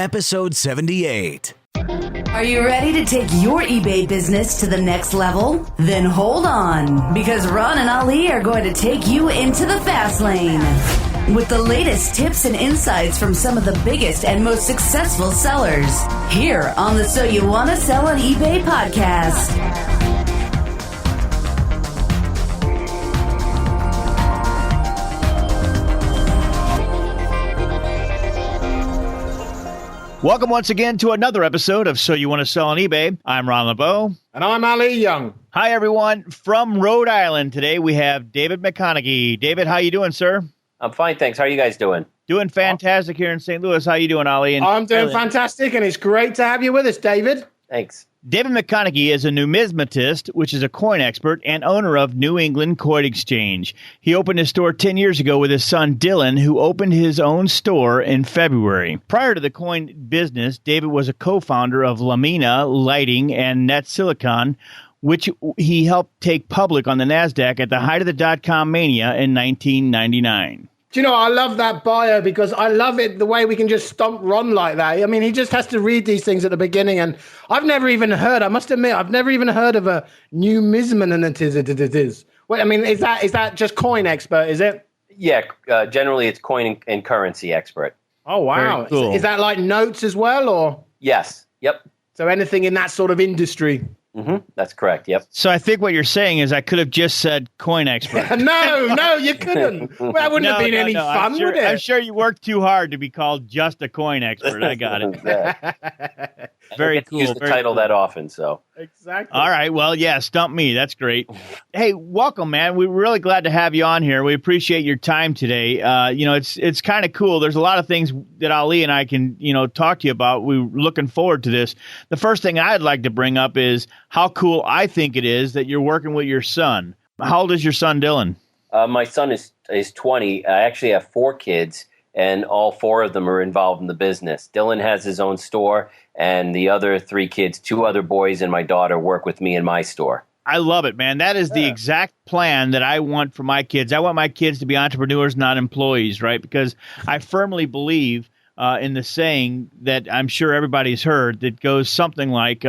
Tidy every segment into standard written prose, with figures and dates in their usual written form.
episode 78. Are you ready to take your eBay business to the next level? Then hold on, because Ron and Ali are going to take you into the fast lane with the latest tips and insights from some of the biggest and most successful sellers here on the So You Want to Sell on eBay podcast. Welcome once again to another episode of So You Want to Sell on eBay. I'm Ron LeBeau. And I'm Ali Young. Hi, everyone. From Rhode Island today, we have David McConaghy. David, how you doing, sir? I'm fine, thanks. How are you guys doing? Doing fantastic here in St. Louis. How you doing, Ali? And I'm doing fantastic, and it's great to have you with us, David. Thanks. David McConaghy is a numismatist, which is a coin expert and owner of New England Coin Exchange. He opened his store 10 years ago with his son, Dylan, who opened his own store in February. Prior to the coin business, David was a co-founder of Lamina Lighting and Net Silicon, which he helped take public on the NASDAQ at the height of the dot-com mania in 1999. Do you know, I love that bio because I love it the way we can just stomp Ron like that. I mean, he just has to read these things at the beginning, and I've never even heard, I must admit, I've never even heard of a numismatist. Wait, I mean, is that just coin expert, is it? Yeah, generally it's coin and currency expert. Oh, wow. Cool. Is that like notes as well, or? Yes, yep. So anything in that sort of industry? Mm-hmm. That's correct, yep. So I think what you're saying is I could have just said coin expert. No, you couldn't. Well, that wouldn't have been any fun, would it? I'm sure you worked too hard to be called just a coin expert. I got it. Very cool. I use the title that often, so. Exactly. All right. Well, yeah, stump me. That's great. Hey, welcome, man. We're really glad to have you on here. We appreciate your time today. It's kind of cool. There's a lot of things that Ali and I can, talk to you about. We're looking forward to this. The first thing I'd like to bring up is how cool I think it is that you're working with your son. How old is your son, Dylan? My son is 20. I actually have 4 kids, and all 4 of them are involved in the business. Dylan has his own store, and the other 3 kids, 2 other boys and my daughter, work with me in my store. I love it, man. That is the exact plan that I want for my kids. I want my kids to be entrepreneurs, not employees, right? Because I firmly believe in the saying that I'm sure everybody's heard that goes something like,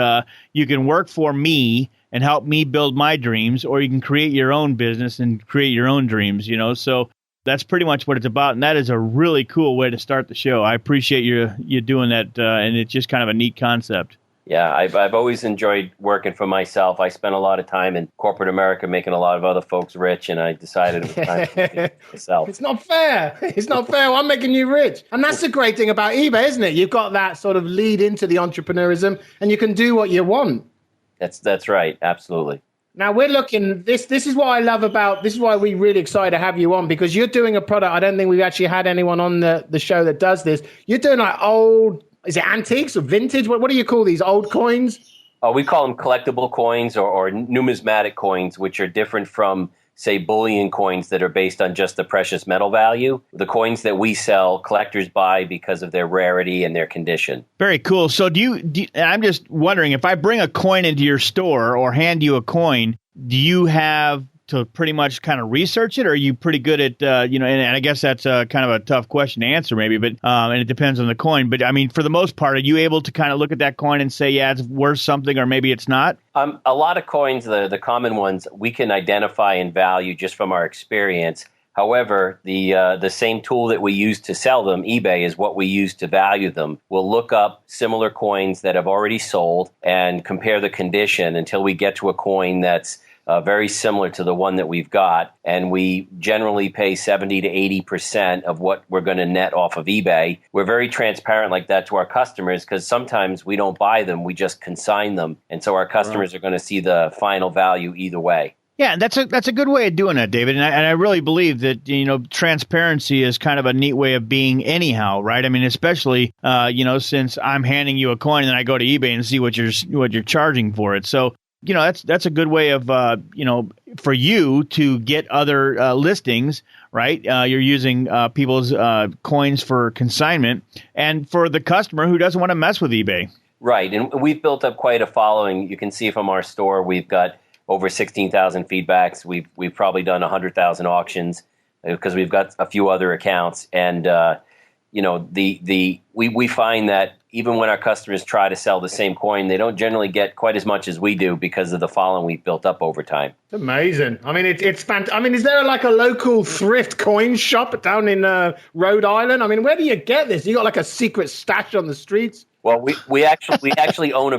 you can work for me and help me build my dreams, or you can create your own business and create your own dreams, So that's pretty much what it's about, and that is a really cool way to start the show. I appreciate you doing that, and it's just kind of a neat concept. Yeah, I've always enjoyed working for myself. I spent a lot of time in corporate America making a lot of other folks rich, and I decided it was time to do it myself. It's not fair. It's not fair. I'm making you rich. And that's the great thing about eBay, isn't it? You've got that sort of lead into the entrepreneurism, and you can do what you want. That's right. Absolutely. Now we're looking, this is what I love about, this is why we're really excited to have you on, because you're doing a product. I don't think we've actually had anyone on the show that does this. You're doing like old, is it antiques or vintage? What do you call these, old coins? We call them collectible coins or numismatic coins, which are different from, say, bullion coins that are based on just the precious metal value. The coins that we sell, collectors buy because of their rarity and their condition. Very cool. So I'm just wondering, if I bring a coin into your store or hand you a coin, do you have to pretty much kind of research it, or are you pretty good at, and I guess that's kind of a tough question to answer maybe, but and it depends on the coin. But I mean, for the most part, are you able to kind of look at that coin and say, yeah, it's worth something, or maybe it's not? A lot of coins, the common ones, we can identify and value just from our experience. However, the same tool that we use to sell them, eBay, is what we use to value them. We'll look up similar coins that have already sold and compare the condition until we get to a coin that's very similar to the one that we've got, and we generally pay 70 to 80% of what we're going to net off of eBay. We're very transparent like that to our customers because sometimes we don't buy them, we just consign them, and so our customers are going to see the final value either way. Yeah, that's a good way of doing it, David. And I really believe that, transparency is kind of a neat way of being anyhow, right? I mean, especially, since I'm handing you a coin and I go to eBay and see what you're charging for it. So, that's a good way of, for you to get other listings, right? You're using people's coins for consignment, and for the customer who doesn't want to mess with eBay. Right. And we've built up quite a following. You can see from our store, we've got over 16,000 feedbacks. We've probably done 100,000 auctions because we've got a few other accounts. And we find that even when our customers try to sell the same coin, they don't generally get quite as much as we do because of the following we've built up over time. It's amazing. I mean, it's fantastic. I mean, is there like a local thrift coin shop down in Rhode Island? I mean, where do you get this? You got like a secret stash on the streets? Well, we actually own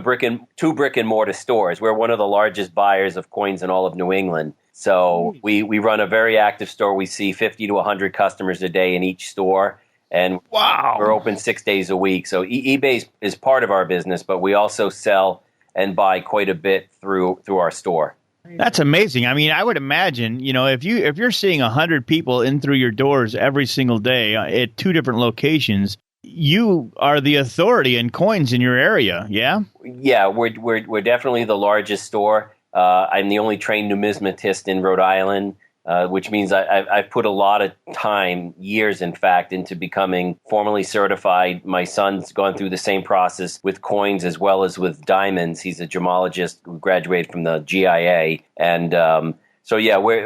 two brick and mortar stores. We're one of the largest buyers of coins in all of New England. So we run a very active store. We see 50 to 100 customers a day in each store. And we're open 6 days a week. So eBay is part of our business, but we also sell and buy quite a bit through our store. That's amazing. I mean, I would imagine, if you're seeing 100 people in through your doors every single day at two different locations, you are the authority in coins in your area. Yeah. Yeah, we're definitely the largest store. I'm the only trained numismatist in Rhode Island. Which means I've put a lot of time, years in fact, into becoming formally certified. My son's gone through the same process with coins as well as with diamonds. He's a gemologist who graduated from the GIA. And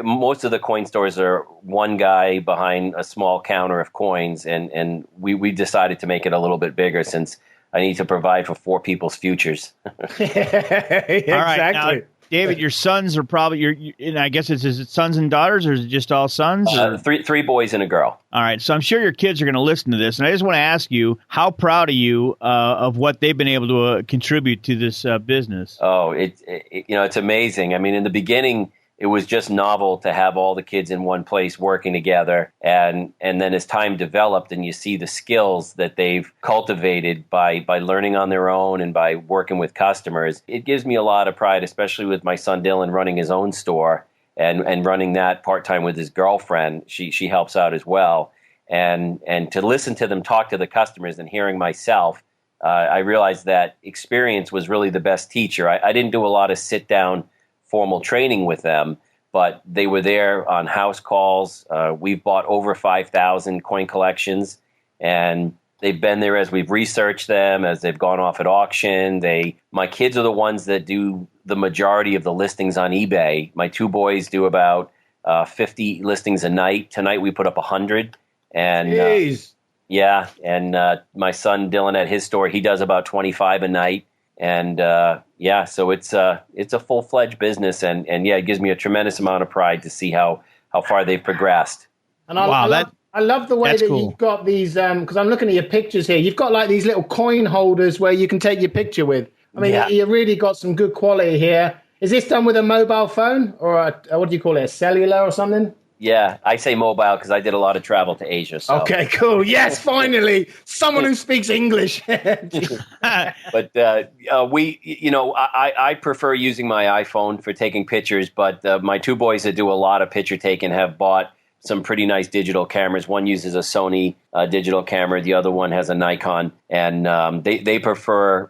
most of the coin stores are one guy behind a small counter of coins. And we decided to make it a little bit bigger since I need to provide for four people's futures. Exactly. All right, now, David, your sons are probably and I guess is it sons and daughters, or is it just all sons? Three boys and a girl. All right, so I'm sure your kids are going to listen to this, and I just want to ask you, how proud are you of what they've been able to contribute to this business? Oh, it's amazing. I mean, in the beginning, it was just novel to have all the kids in one place working together. And then as time developed and you see the skills that they've cultivated by learning on their own and by working with customers, it gives me a lot of pride, especially with my son Dylan running his own store and running that part-time with his girlfriend. She helps out as well. And to listen to them talk to the customers and hearing myself, I realized that experience was really the best teacher. I didn't do a lot of sit-down formal training with them, but they were there on house calls. We've bought over 5,000 coin collections, and they've been there as we've researched them, as they've gone off at auction. My kids are the ones that do the majority of the listings on eBay. My two boys do about 50 listings a night. Tonight we put up 100. And my son Dylan at his store, he does about 25 a night. And so it's a full-fledged business, and it gives me a tremendous amount of pride to see how far they've progressed. And I love the way that cool. You've got these, because I'm looking at your pictures here. You've got like these little coin holders where you can take your picture with. I mean, you really got some good quality here. Is this done with a mobile phone or what do you call it, a cellular or something? Yeah, I say mobile because I did a lot of travel to Asia. So. Okay, cool. Yes, finally, someone who speaks English. But I prefer using my iPhone for taking pictures. But my two boys that do a lot of picture taking have bought some pretty nice digital cameras. One uses a Sony digital camera. The other one has a Nikon. And they prefer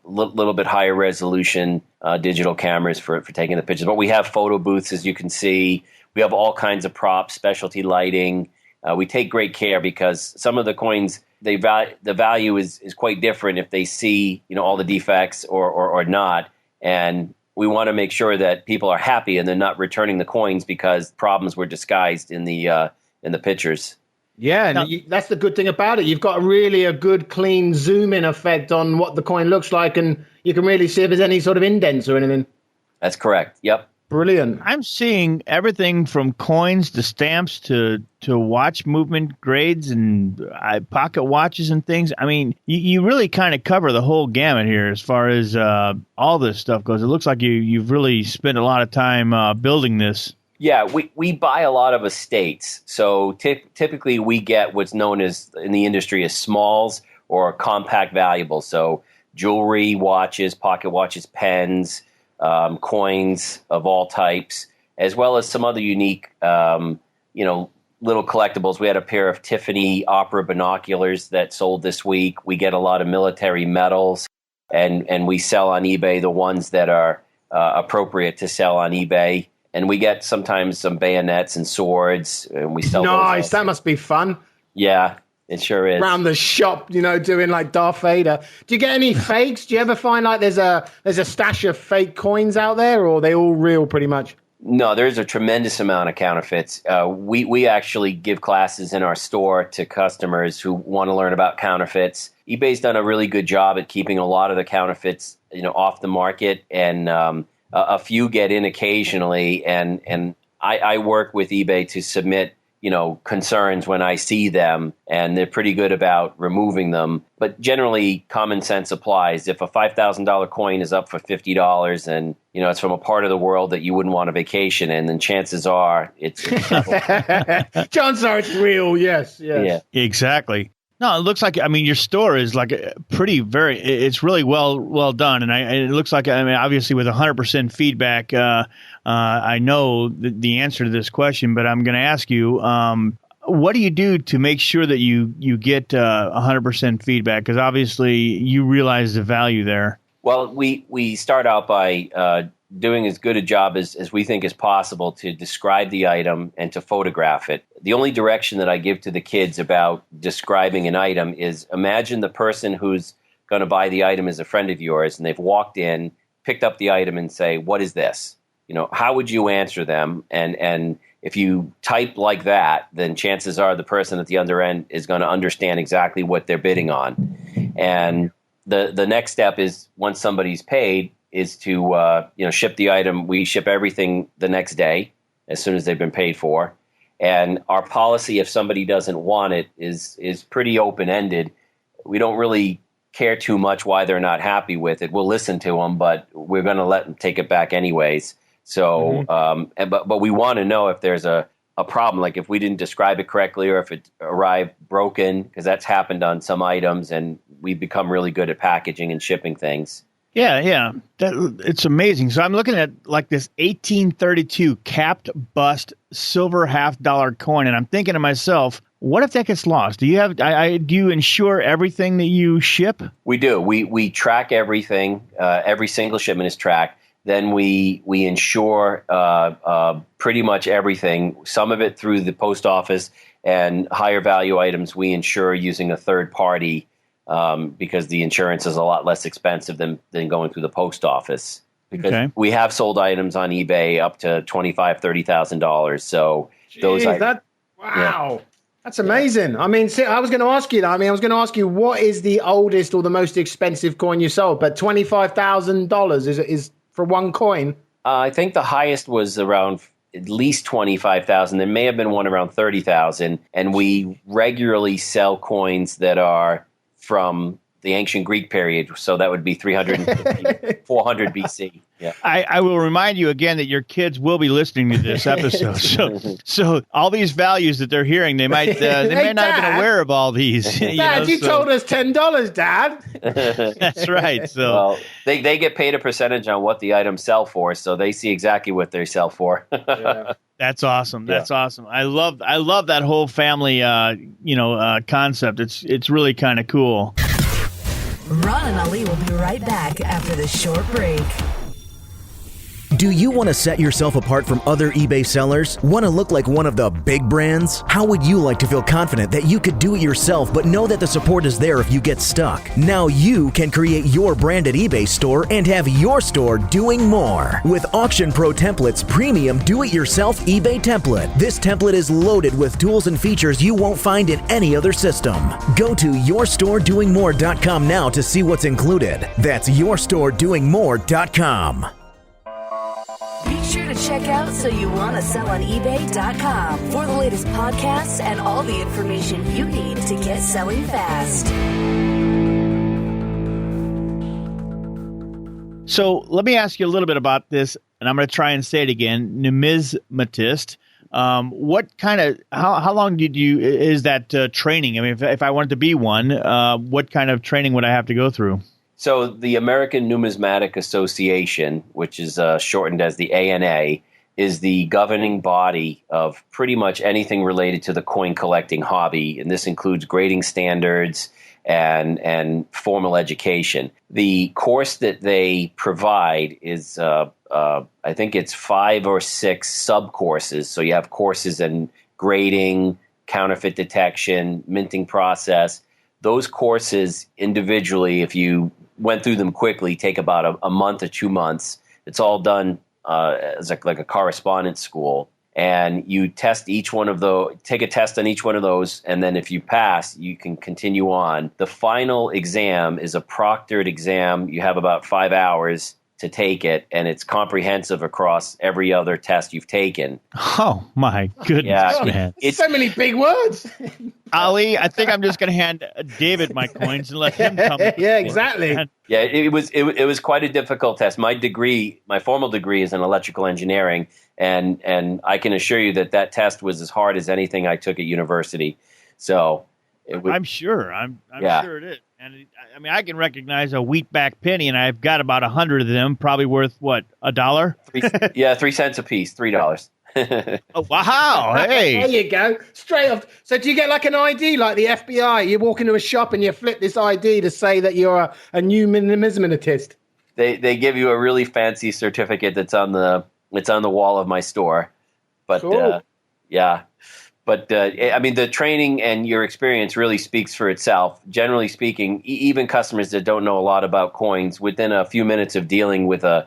little bit higher resolution digital cameras for taking the pictures. But we have photo booths, as you can see. We have all kinds of props, specialty lighting. We take great care because some of the coins, the value is quite different if they see all the defects or not. And we want to make sure that people are happy and they're not returning the coins because problems were disguised in the pictures. Yeah, and that's the good thing about it. You've got a good, clean zoom-in effect on what the coin looks like, and you can really see if there's any sort of indents or anything. That's correct. Yep. Brilliant. I'm seeing everything from coins to stamps to watch movement grades and pocket watches and things. I mean, you really kind of cover the whole gamut here as far as all this stuff goes. It looks like you've really spent a lot of time building this. Yeah, we buy a lot of estates. So typically we get what's known as in the industry as smalls or compact valuables. So jewelry, watches, pocket watches, pens, coins of all types, as well as some other unique, little collectibles. We had a pair of Tiffany opera binoculars that sold this week. We get a lot of military medals, and we sell on eBay the ones that are appropriate to sell on eBay. And we get sometimes some bayonets and swords, and we sell those. Nice, that must be fun. Yeah. It sure is. Around the shop, doing like Darth Vader. Do you get any fakes? Do you ever find like there's a stash of fake coins out there, or are they all real pretty much? No, there's a tremendous amount of counterfeits. We actually give classes in our store to customers who want to learn about counterfeits. eBay's done a really good job at keeping a lot of the counterfeits, off the market, and a few get in occasionally. And I work with eBay to submit, concerns when I see them, and they're pretty good about removing them. But generally, common sense applies. If a $5,000 coin is up for $50 and, it's from a part of the world that you wouldn't want a vacation in, then chances are it's chances are it's real. Yes. Yeah, exactly. No, it looks like, your store is like it's really well done. And it looks like, obviously with 100% feedback, I know the answer to this question, but I'm going to ask you, what do you do to make sure that you get 100% feedback? Because obviously you realize the value there. Well, we start out by doing as good a job as we think is possible to describe the item and to photograph it. The only direction that I give to the kids about describing an item is, imagine the person who's going to buy the item is a friend of yours, and they've walked in, picked up the item, and say, "What is this?" How would you answer them? And if you type like that, then chances are the person at the other end is going to understand exactly what they're bidding on. And the next step is, once somebody's paid, is to ship the item. We ship everything the next day as soon as they've been paid for. And our policy, if somebody doesn't want it, is pretty open-ended. We don't really care too much why they're not happy with it. We'll listen to them, but we're going to let them take it back anyways. So, but we want to know if there's a problem, like if we didn't describe it correctly or if it arrived broken, because that's happened on some items, and we've become really good at packaging and shipping things. Yeah. It's amazing. So I'm looking at like this 1832 capped bust silver $50 coin, and I'm thinking to myself, what if that gets lost? Do you insure everything that you ship? We do. We track everything. Every single shipment is tracked. Then we insure pretty much everything. Some of it through the post office, and higher value items we insure using a third party. Because the insurance is a lot less expensive than going through the post office. Because we have sold items on eBay up to $25,000, $30,000. So those items. Wow. That's amazing. I was going to ask you that. I was going to ask you, what is the oldest or the most expensive coin you sold? But $25,000 is for one coin. I think the highest was around at least 25,000. There may have been one around 30,000. And we regularly sell coins that are from the ancient Greek period, so that would be 350, 400 BC. Yeah. I will remind you again that your kids will be listening to this episode. So all these values that they're hearing, they might may not have been aware of all these. Dad, you told us $10, Dad. That's right. So well, they get paid a percentage on what the items sell for, so they see exactly what they sell for. Yeah. That's awesome. That's awesome. I love that whole family concept. It's really kind of cool. Ron and Ali will be right back after this short break. Do you want to set yourself apart from other eBay sellers? Want to look like one of the big brands? How would you like to feel confident that you could do it yourself, but know that the support is there if you get stuck? Now you can create your branded eBay store and have your store doing more. With Auction Pro Template's premium do-it-yourself eBay template. This template is loaded with tools and features you won't find in any other system. Go to yourstoredoingmore.com now to see what's included. That's yourstoredoingmore.com. Be sure to check out SoYouWannaSellOnEBay.com for the latest podcasts and all the information you need to get selling fast. So let me ask you a little bit about this, and I'm going to try and say it again. Numismatist. What kind of how long is that training? If I wanted to be one, what kind of training would I have to go through? So the American Numismatic Association, which is shortened as the ANA, is the governing body of pretty much anything related to the coin collecting hobby, and this includes grading standards and formal education. The course that they provide is, I think it's 5 or 6 sub-courses. So you have courses in grading, counterfeit detection, minting process. Those courses individually, if you went through them quickly, take about a month or 2 months. It's all done as like a correspondence school. And you test each one of those, take a test on each one of those, and then if you pass, you can continue on. The final exam is a proctored exam. You have about 5 hours to take it, and it's comprehensive across every other test you've taken. Oh, my goodness, man. It's so many big words. Ali, I think I'm just going to hand David my coins and let him come. Yeah, exactly. Yeah, it was quite a difficult test. My formal degree is in electrical engineering, and I can assure you that test was as hard as anything I took at university. So I'm sure. I'm Yeah. sure it is. And I mean, I can recognize a wheatback penny, and I've got about 100 of them, probably worth what, $1? 3 cents a piece, $3. Oh, wow! Hey, There you go. Straight off. So do you get like an ID like the FBI? You walk into a shop and you flip this ID to say that you're a new numismatist. They give you a really fancy certificate that's on the wall of my store. But Cool. yeah. But I mean, the training and your experience really speaks for itself. Generally speaking, even customers that don't know a lot about coins, within a few minutes of dealing with a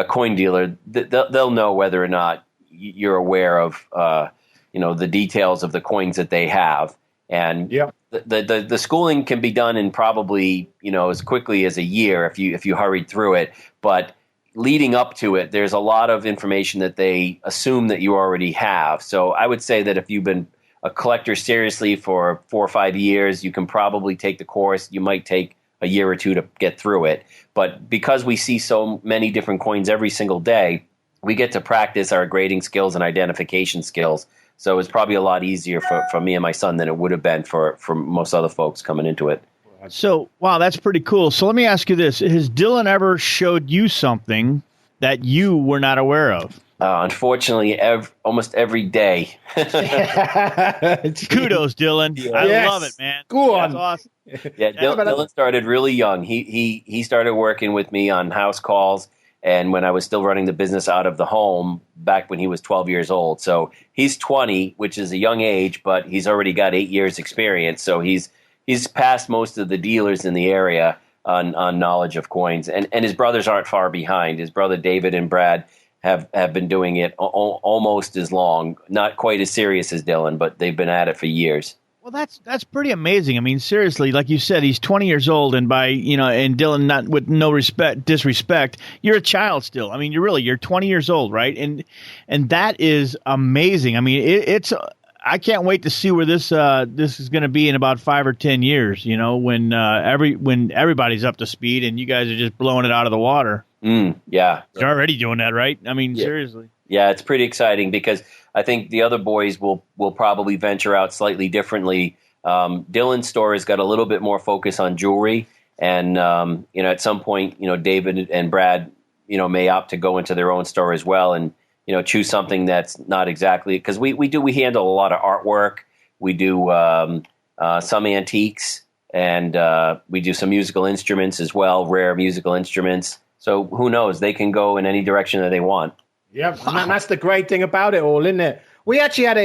coin dealer, they'll know whether or not you're aware of the details of the coins that they have. And Yeah. the schooling can be done in probably as quickly as a year if you hurried through it. But leading up to it, there's a lot of information that they assume that you already have. So I would say that if you've been a collector seriously for 4 or 5 years, you can probably take the course. You might take a year or two to get through it. But because we see so many different coins every single day, we get to practice our grading skills and identification skills. So it's probably a lot easier for me and my son than it would have been for most other folks coming into it. so wow, that's pretty cool. So let me ask you this: has Dylan ever showed you something that you were not aware of? Unfortunately, almost every day. Kudos, Dylan. I Yes. love it, man. Go That's on. awesome. Yeah, Dylan started really young. He started working with me on house calls, and when I was still running the business out of the home back when he was 12 years old. So he's 20, which is a young age, but he's already got 8 years experience. So he's passed most of the dealers in the area on knowledge of coins, and his brothers aren't far behind. His brother David and Brad have been doing it almost as long, not quite as serious as Dylan, but they've been at it for years. Well, that's pretty amazing. I mean, seriously, like you said, he's 20 years old, and and Dylan, not with no disrespect, you're a child still. I mean, you're 20 years old, right? And that is amazing. I mean, it's I can't wait to see where this is going to be in about 5 or 10 years. When everybody's up to speed and you guys are just blowing it out of the water. Yeah, You're already doing that, right? I mean, Yeah. seriously. Yeah, it's pretty exciting because I think the other boys will probably venture out slightly differently. Dylan's store has got a little bit more focus on jewelry, and at some point, David and Brad, may opt to go into their own store as well, and choose something that's not exactly, because we handle a lot of artwork, we do some antiques, and we do some musical instruments as well, rare musical instruments. So who knows? They can go in any direction that they want. Yeah, and that's the great thing about it all, isn't it? We actually had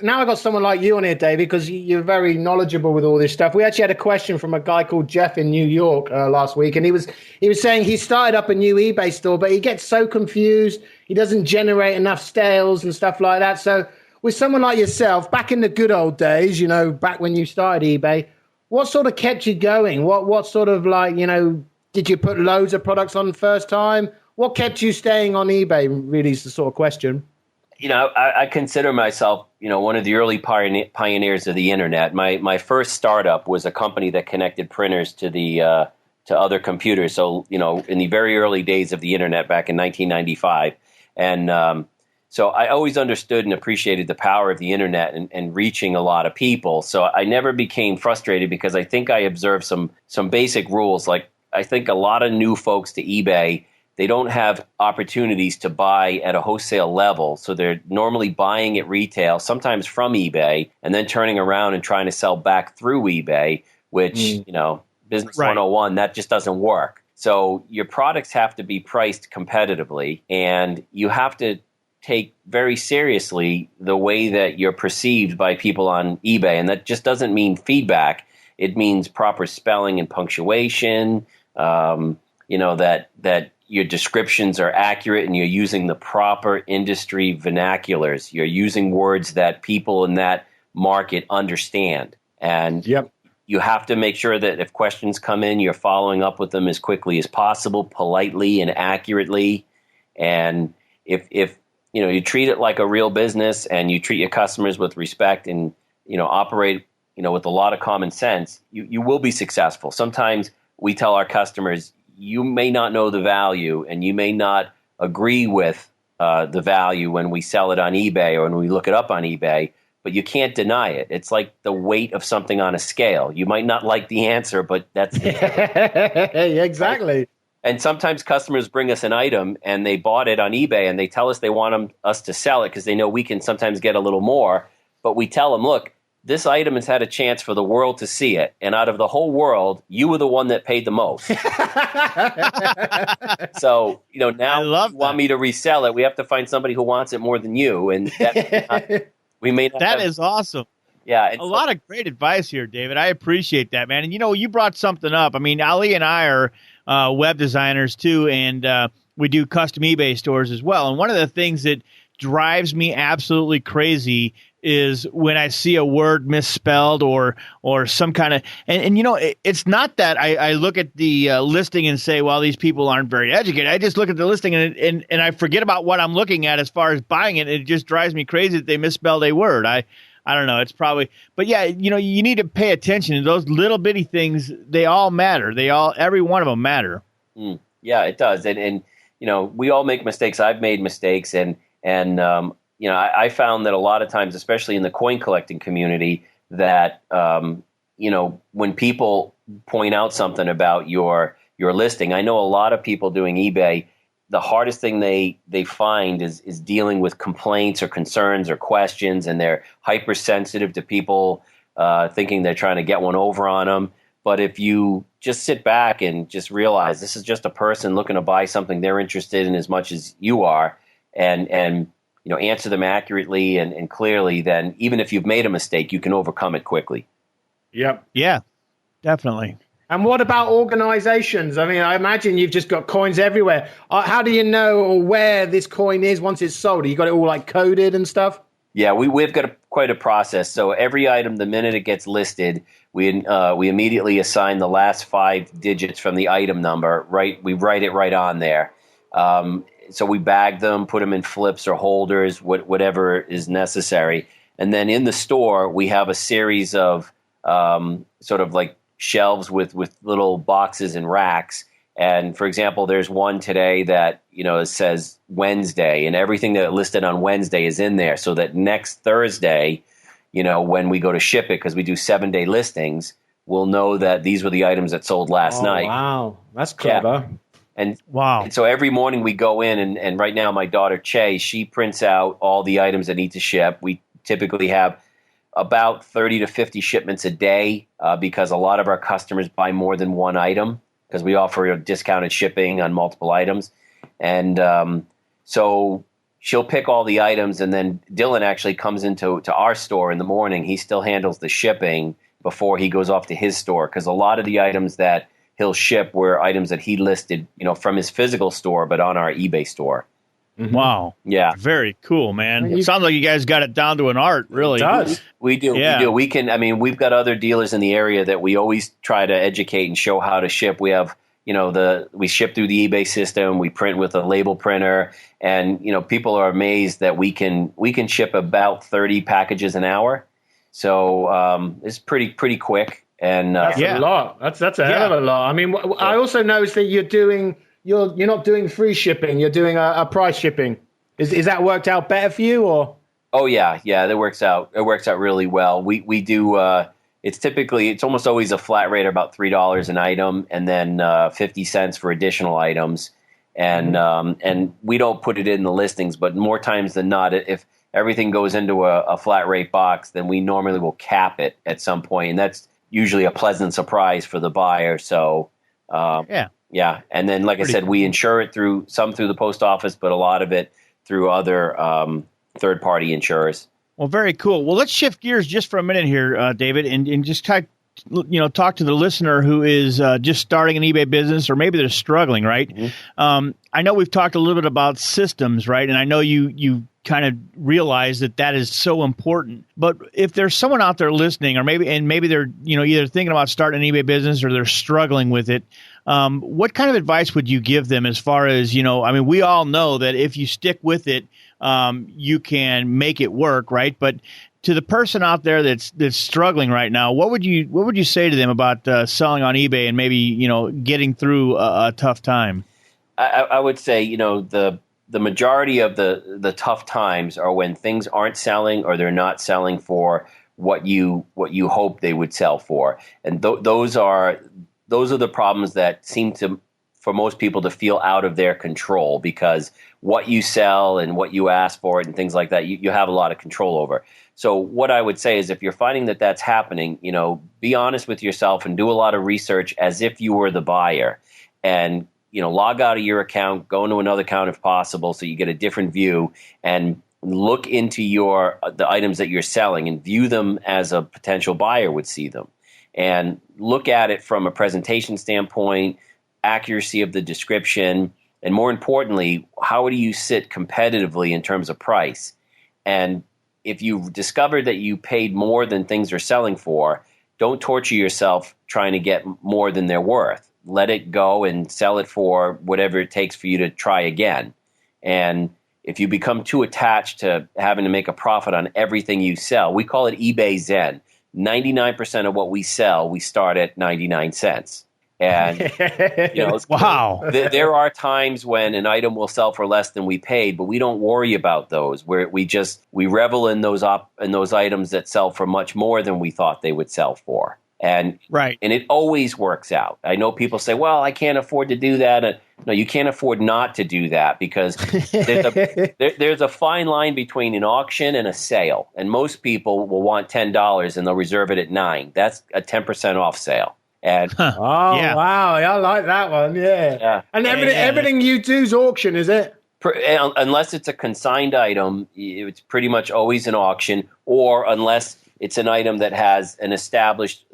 now I got someone like you on here, Dave, because you're very knowledgeable with all this stuff. We actually had a question from a guy called Jeff in New York last week, and he was saying he started up a new eBay store, but he gets so confused. He doesn't generate enough sales and stuff like that. So with someone like yourself, back in the good old days, back when you started eBay, what sort of kept you going? What sort of did you put loads of products on the first time? What kept you staying on eBay, really, is the sort of question. I consider myself, one of the early pioneers of the internet. My first startup was a company that connected printers to to other computers. So, in the very early days of the internet back in 1995. And so I always understood and appreciated the power of the internet and reaching a lot of people. So I never became frustrated because I think I observed some basic rules. Like, I think a lot of new folks to eBay, they don't have opportunities to buy at a wholesale level. So they're normally buying at retail, sometimes from eBay, and then turning around and trying to sell back through eBay, which, business Right. 101, that just doesn't work. So your products have to be priced competitively, and you have to take very seriously the way that you're perceived by people on eBay. And that just doesn't mean feedback. It means proper spelling and punctuation, that your descriptions are accurate and you're using the proper industry vernaculars. You're using words that people in that market understand. And you have to make sure that if questions come in, you're following up with them as quickly as possible, politely and accurately. And if you treat it like a real business and you treat your customers with respect and, operate, with a lot of common sense, you will be successful. Sometimes we tell our customers, you may not know the value and you may not agree with the value when we sell it on eBay or when we look it up on eBay, but you can't deny it. It's like the weight of something on a scale. You might not like the answer, but that's exactly. And sometimes customers bring us an item and they bought it on eBay and they tell us they want us to sell it because they know we can sometimes get a little more. But we tell them, look, this item has had a chance for the world to see it. And out of the whole world, you were the one that paid the most. So, now you want me to resell it. We have to find somebody who wants it more than you. And we may not That is awesome. Yeah. A lot of great advice here, David. I appreciate that, man. And, you brought something up. I mean, Ali and I are web designers too, and we do custom eBay stores as well. And one of the things that drives me absolutely crazy is when I see a word misspelled or some kind of, and it's not that I look at the listing and say, well, these people aren't very educated. I just look at the listing and I forget about what I'm looking at as far as buying it. It just drives me crazy that they misspelled a word. I don't know. It's probably, but yeah, you need to pay attention to those little bitty things. They all matter. Every one of them matter. Yeah, it does. And we all make mistakes. I've made mistakes and I found that a lot of times, especially in the coin collecting community, that, when people point out something about your listing, I know a lot of people doing eBay, the hardest thing they find is dealing with complaints or concerns or questions, and they're hypersensitive to people thinking they're trying to get one over on them. But if you just sit back and just realize this is just a person looking to buy something they're interested in as much as you are, and answer them accurately and clearly, then even if you've made a mistake, you can overcome it quickly. Yep. Yeah, definitely. And what about organizations? I mean, I imagine you've just got coins everywhere. How do you know where this coin is once it's sold? You got it all like coded and stuff? Yeah, we've got quite a process. So every item, the minute it gets listed, we immediately assign the last 5 digits from the item number. Right, we write it right on there. So we bag them, put them in flips or holders, whatever is necessary. And then in the store, we have a series of sort of like shelves with little boxes and racks. And for example, there's one today that, it says Wednesday, and everything that listed on Wednesday is in there. So that next Thursday, when we go to ship it, because we do 7-day listings, we'll know that these were the items that sold last night. Wow. That's clever. Yeah. And so every morning we go in and right now my daughter Che, she prints out all the items that need to ship. We typically have about 30 to 50 shipments a day because a lot of our customers buy more than one item because we offer discounted shipping on multiple items. And so she'll pick all the items, and then Dylan actually comes into our store in the morning. He still handles the shipping before he goes off to his store because a lot of the items that he'll ship were items that he listed, from his physical store, but on our eBay store. Mm-hmm. Wow. Yeah. Very cool, man. It sounds like you guys got it down to an art, really. It does. We do. Yeah. We do. We've got other dealers in the area that we always try to educate and show how to ship. We have, we ship through the eBay system. We print with a label printer, and, people are amazed that we can ship about 30 packages an hour. So it's pretty quick. And that's a lot. That's a hell of a lot. I mean, I also noticed that you're not doing free shipping. You're doing a price shipping. Is that worked out better for you, or? Oh yeah, that works out. It works out really well. We do. It's almost always a flat rate of about $3 an item, and then 50 cents for additional items. And we don't put it in the listings, but more times than not, if everything goes into a flat rate box, then we normally will cap it at some point, and that's usually a pleasant surprise for the buyer. So, yeah. And then, like I said, we insure it through the post office, but a lot of it through other third-party insurers. Well, very cool. Well, let's shift gears just for a minute here, David, and just talk to the listener who is just starting an eBay business, or maybe they're struggling, right? Mm-hmm. I know we've talked a little bit about systems, right? And I know you kind of realize that is so important. But if there's someone out there listening, or maybe they're either thinking about starting an eBay business or they're struggling with it, what kind of advice would you give them as far as, we all know that if you stick with it, you can make it work, right? But to the person out there that's struggling right now, what would you say to them about selling on eBay and maybe getting through a tough time? I would say the majority of the tough times are when things aren't selling, or they're not selling for what you hope they would sell for, and those are the problems that seem to, for most people, to feel out of their control, because what you sell and what you ask for and things like that, you have a lot of control over. So what I would say is, if you're finding that that's happening, be honest with yourself and do a lot of research as if you were the buyer, and log out of your account, go into another account if possible, so you get a different view, and look into the items that you're selling and view them as a potential buyer would see them, and look at it from a presentation standpoint, accuracy of the description, and more importantly, how do you sit competitively in terms of price? And if you've discovered that you paid more than things are selling for, don't torture yourself trying to get more than they're worth. Let it go and sell it for whatever it takes for you to try again. And if you become too attached to having to make a profit on everything you sell, we call it eBay Zen. 99% of what we sell, we start at 99 cents. And wow, there are times when an item will sell for less than we paid, but we don't worry about those. We revel in those items that sell for much more than we thought they would sell for. And right. And it always works out. I know people say, well, I can't afford to do that. No, you can't afford not to do that, because there's a fine line between an auction and a sale. And most people will want $10 and they'll reserve it at $9. That's a 10% off sale. And wow, I like that one. Yeah. And everything you do is auction, is it? Unless it's a consigned item, it's pretty much always an auction, or unless it's an item that has an established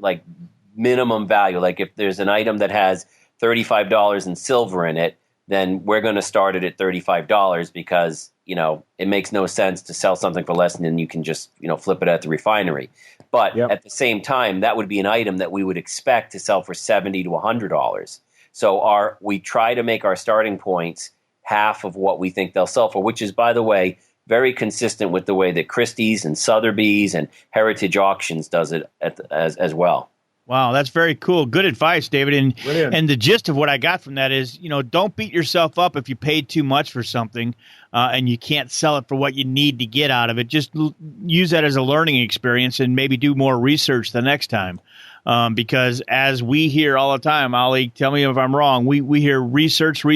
minimum value. Like if there's an item that has $35 in silver in it, then we're going to start it at $35, because it makes no sense to sell something for less, and then you can just flip it at the refinery. But at the same time, that would be an item that we would expect to sell for $70 to $100. So we try to make our starting points half of what we think they'll sell for, which is, by the way, very consistent with the way that Christie's and Sotheby's and Heritage Auctions does it as well. Wow, that's very cool. Good advice, David. And the gist of what I got from that is, don't beat yourself up if you paid too much for something and you can't sell it for what you need to get out of it. Just use that as a learning experience and maybe do more research the next time. Because as we hear all the time, Ali, tell me if I'm wrong, we hear research all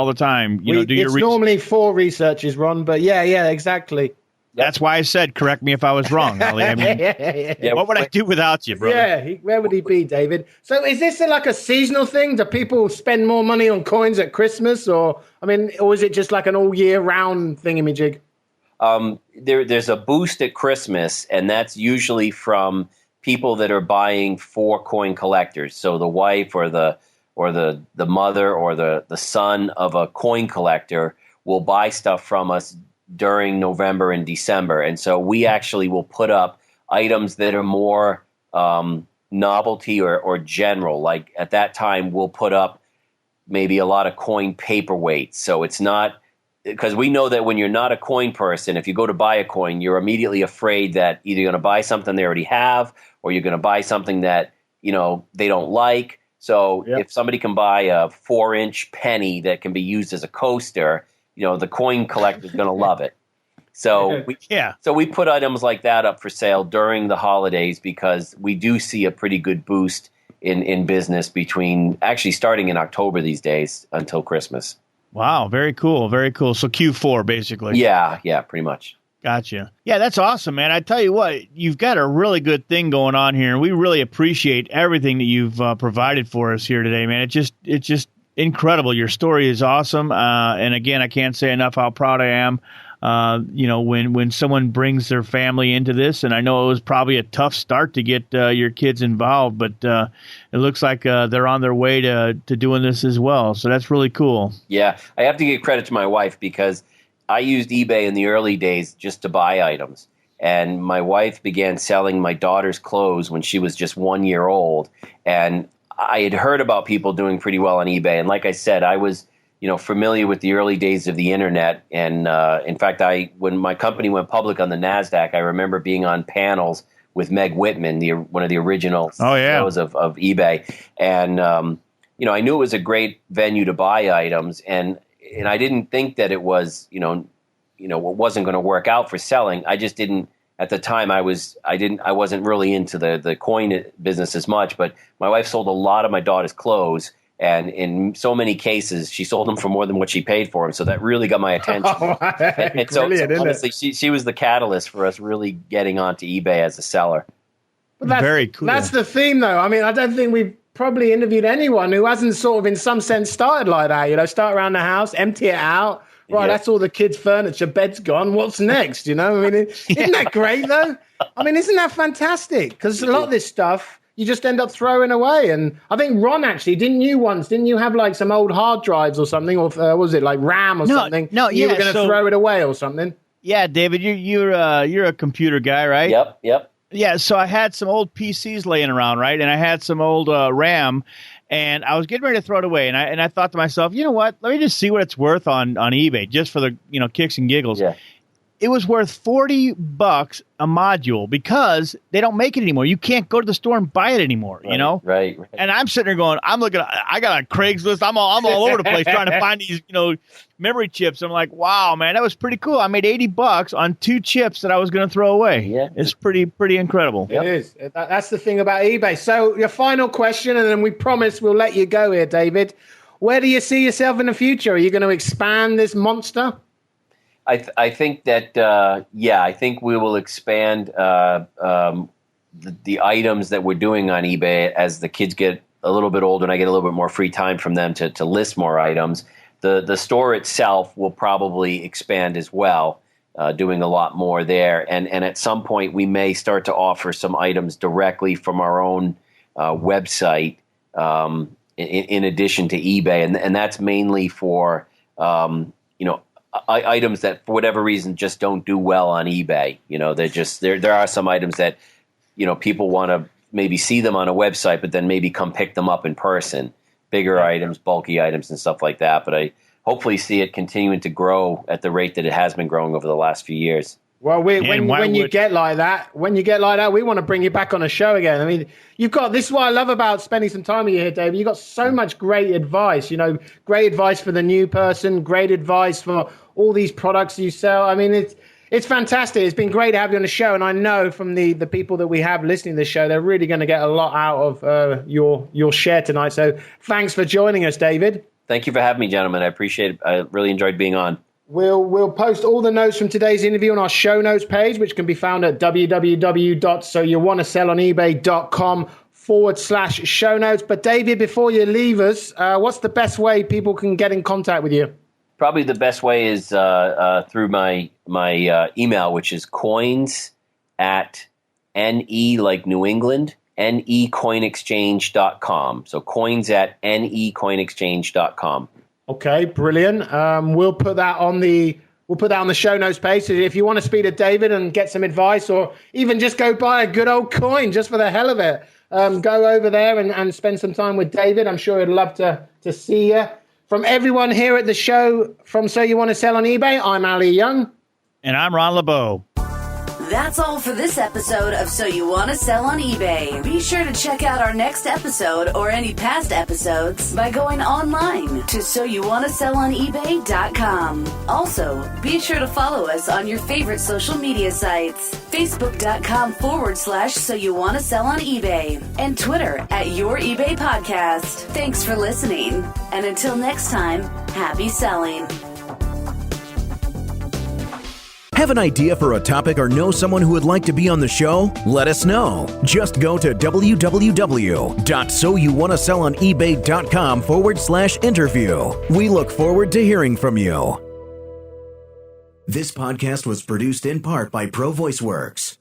the time. It's normally 4 researches, Ron, but yeah, exactly. That's why I said, correct me if I was wrong, Ali. I mean, what would I do without you, brother? Yeah, where would he be, David? So is this like a seasonal thing? Do people spend more money on coins at Christmas, or is it just like an all year round thingamajig? There's a boost at Christmas, and that's usually from people that are buying for coin collectors. So the wife or the mother or the son of a coin collector will buy stuff from us during November and December. And so we actually will put up items that are more novelty or general. Like at that time, we'll put up maybe a lot of coin paperweights. So it's not, because we know that when you're not a coin person, if you go to buy a coin, you're immediately afraid that either you're going to buy something they already have, or you're going to buy something that, they don't like. So if somebody can buy a 4-inch penny that can be used as a coaster, the coin collector is going to love it. So we put items like that up for sale during the holidays, because we do see a pretty good boost in business between actually starting in October these days until Christmas. Wow. Very cool. Very cool. So Q4 basically. Yeah, pretty much. Gotcha. Yeah, that's awesome, man. I tell you what, you've got a really good thing going on here, and we really appreciate everything that you've provided for us here today, man. It's just incredible. Your story is awesome. And again, I can't say enough how proud I am when someone brings their family into this. And I know it was probably a tough start to get your kids involved, but it looks like they're on their way to doing this as well. So that's really cool. Yeah, I have to give credit to my wife because I used eBay in the early days just to buy items. And my wife began selling my daughter's clothes when she was just 1 year old. And I had heard about people doing pretty well on eBay. And like I said, I was familiar with the early days of the internet. And in fact, when my company went public on the NASDAQ, I remember being on panels with Meg Whitman, one of the original CEOs of eBay. And, I knew it was a great venue to buy items. And I didn't think that it was, it wasn't going to work out for selling. I just didn't. At the time, I wasn't really into the coin business as much. But my wife sold a lot of my daughter's clothes, and in so many cases, she sold them for more than what she paid for them. So that really got my attention. And so honestly, she was the catalyst for us really getting onto eBay as a seller. Well, very cool. That's the theme, though. I mean, I don't think we've probably interviewed anyone who hasn't sort of, in some sense, started like that. Start around the house, empty it out. Right, that's all the kids' furniture. Bed's gone. What's next? I mean, isn't that great, though? I mean, isn't that fantastic? Because a lot of this stuff you just end up throwing away. And I think Ron, actually, didn't you have like some old hard drives or something, or was it like RAM or something? No, you were going to throw it away or something. Yeah, David, you're a computer guy, right? Yep. Yeah, so I had some old PCs laying around, right, and I had some old RAM. And I was getting ready to throw it away, and I thought to myself, you know what? Let me just see what it's worth on eBay, just for the kicks and giggles. Yeah. It was worth $40 a module because they don't make it anymore. You can't go to the store and buy it anymore. Right. And I'm sitting there going, I got a Craigslist. I'm all over the place trying to find these memory chips. I'm like, wow, man, that was pretty cool. I made $80 on 2 chips that I was going to throw away. Yeah, it's pretty incredible. It is. That's the thing about eBay. So your final question, and then we promise we'll let you go here, David. Where do you see yourself in the future? Are you going to expand this monster? I think that, I think we will expand the items that we're doing on eBay as the kids get a little bit older and I get a little bit more free time from them to list more items. The store itself will probably expand as well, doing a lot more there. And at some point, we may start to offer some items directly from our own website in addition to eBay. And that's mainly for, items that for whatever reason just don't do well on eBay. They're just there are some items that people want to maybe see them on a website, but then maybe come pick them up in person. Bigger items, bulky items, and stuff like that. But I hopefully see it continuing to grow at the rate that it has been growing over the last few years. Well, when you get like that, we want to bring you back on a show again. I mean, this is what I love about spending some time with you here, David. You've got so much great advice, great advice for the new person, great advice for all these products you sell. I mean, it's fantastic. It's been great to have you on the show. And I know from the people that we have listening to the show, they're really going to get a lot out of your share tonight. So thanks for joining us, David. Thank you for having me, gentlemen. I appreciate it. I really enjoyed being on. We'll post all the notes from today's interview on our show notes page, which can be found at www.soyouwantasellonebay.com/show notes. But David, before you leave us, what's the best way people can get in contact with you? Probably the best way is through my email, which is coins@NE like New England, necoinexchange.com. So coins@necoinexchange.com. Okay, brilliant. We'll put that on the show notes page. So if you want to speak to David and get some advice, or even just go buy a good old coin just for the hell of it, go over there and spend some time with David. I'm sure he'd love to see you. From everyone here at the show, from So You Want to Sell on eBay, I'm Ali Young. And I'm Ron LeBeau. That's all for this episode of So You Want to Sell on eBay. Be sure to check out our next episode or any past episodes by going online to soyouwantasellonebay.com. Also, be sure to follow us on your favorite social media sites, facebook.com/So You Want to Sell on eBay, and Twitter @Your eBay Podcast. Thanks for listening. And until next time, happy selling. Have an idea for a topic or know someone who would like to be on the show? Let us know. Just go to www.soyouwantasellonebay.com/interview. We look forward to hearing from you. This podcast was produced in part by Pro Voice Works.